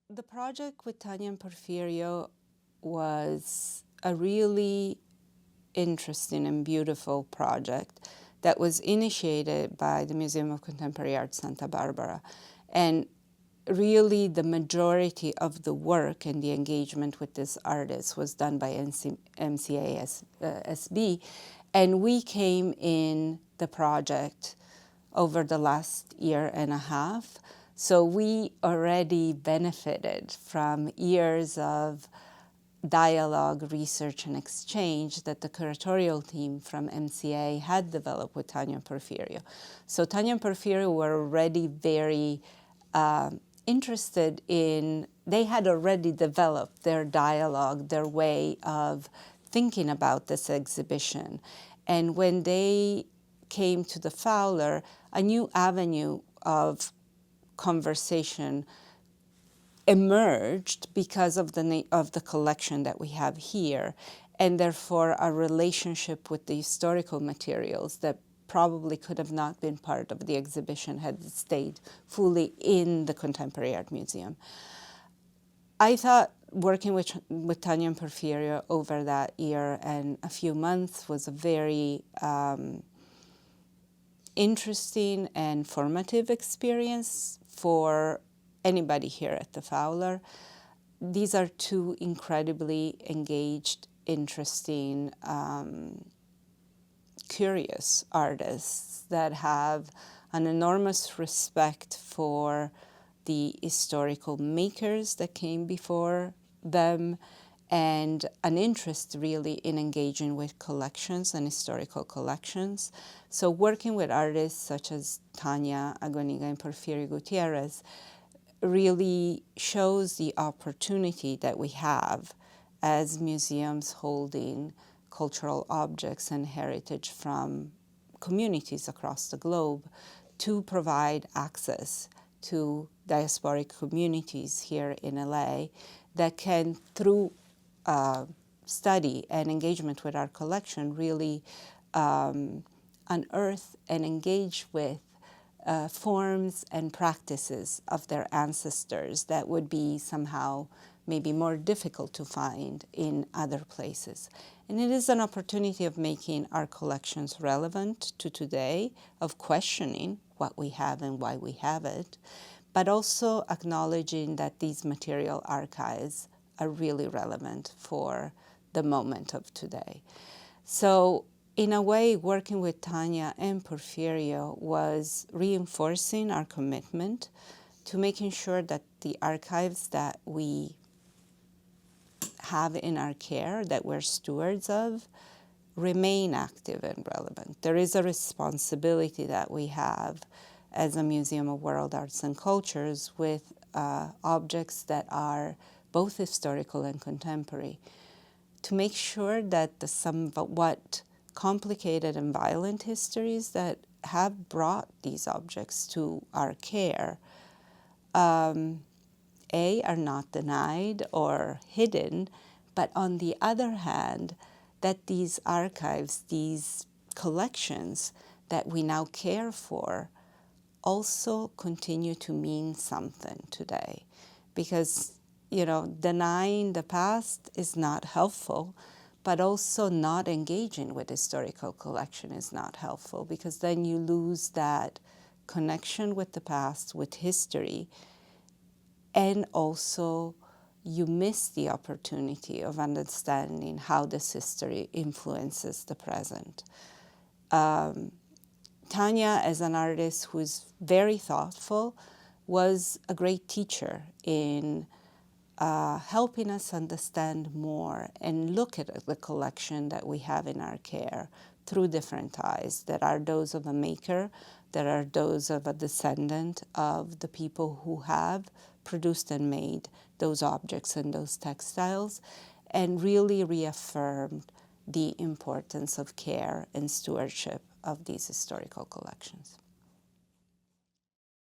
The project with Tanya and Porfirio was a really interesting and beautiful project that was initiated by the Museum of Contemporary Art Santa Barbara. And really the majority of the work and the engagement with this artist was done by MCASB. And we came in the project over the last year and a half. So we already benefited from years of dialogue, research, and exchange that the curatorial team from MCA had developed with Tanya and Porfirio. So Tanya and Porfirio were already very interested in, they had already developed their dialogue, their way of thinking about this exhibition. And when they came to the Fowler, a new avenue of conversation emerged because of the collection that we have here, and therefore a relationship with the historical materials that probably could have not been part of the exhibition had it stayed fully in the Contemporary Art Museum. I thought working with Tanya and Porfirio over that year and a few months was a very interesting and formative experience for anybody here at the Fowler. These are two incredibly engaged, interesting, curious artists that have an enormous respect for the historical makers that came before them, and an interest really in engaging with collections and historical collections. So working with artists such as Tanya Aguiñiga and Porfirio Gutiérrez really shows the opportunity that we have as museums holding cultural objects and heritage from communities across the globe to provide access to diasporic communities here in LA that can, through study and engagement with our collection, really unearth and engage with forms and practices of their ancestors that would be somehow maybe more difficult to find in other places. And it is an opportunity of making our collections relevant to today, of questioning what we have and why we have it, but also acknowledging that these material archives are really relevant for the moment of today. So in a way, working with Tanya and Porfirio was reinforcing our commitment to making sure that the archives that we have in our care, that we're stewards of, remain active and relevant. There is a responsibility that we have as a Museum of World Arts and Cultures with objects that are both historical and contemporary, to make sure that the somewhat complicated and violent histories that have brought these objects to our care are not denied or hidden, but on the other hand, that these archives, these collections that we now care for, also continue to mean something today. Because, denying the past is not helpful, but also not engaging with historical collection is not helpful, because then you lose that connection with the past, with history, and also you miss the opportunity of understanding how this history influences the present. Tanya, as an artist who's very thoughtful, was a great teacher in helping us understand more and look at the collection that we have in our care through different eyes, that are those of a maker, that are those of a descendant of the people who have produced and made those objects and those textiles, and really reaffirmed the importance of care and stewardship of these historical collections.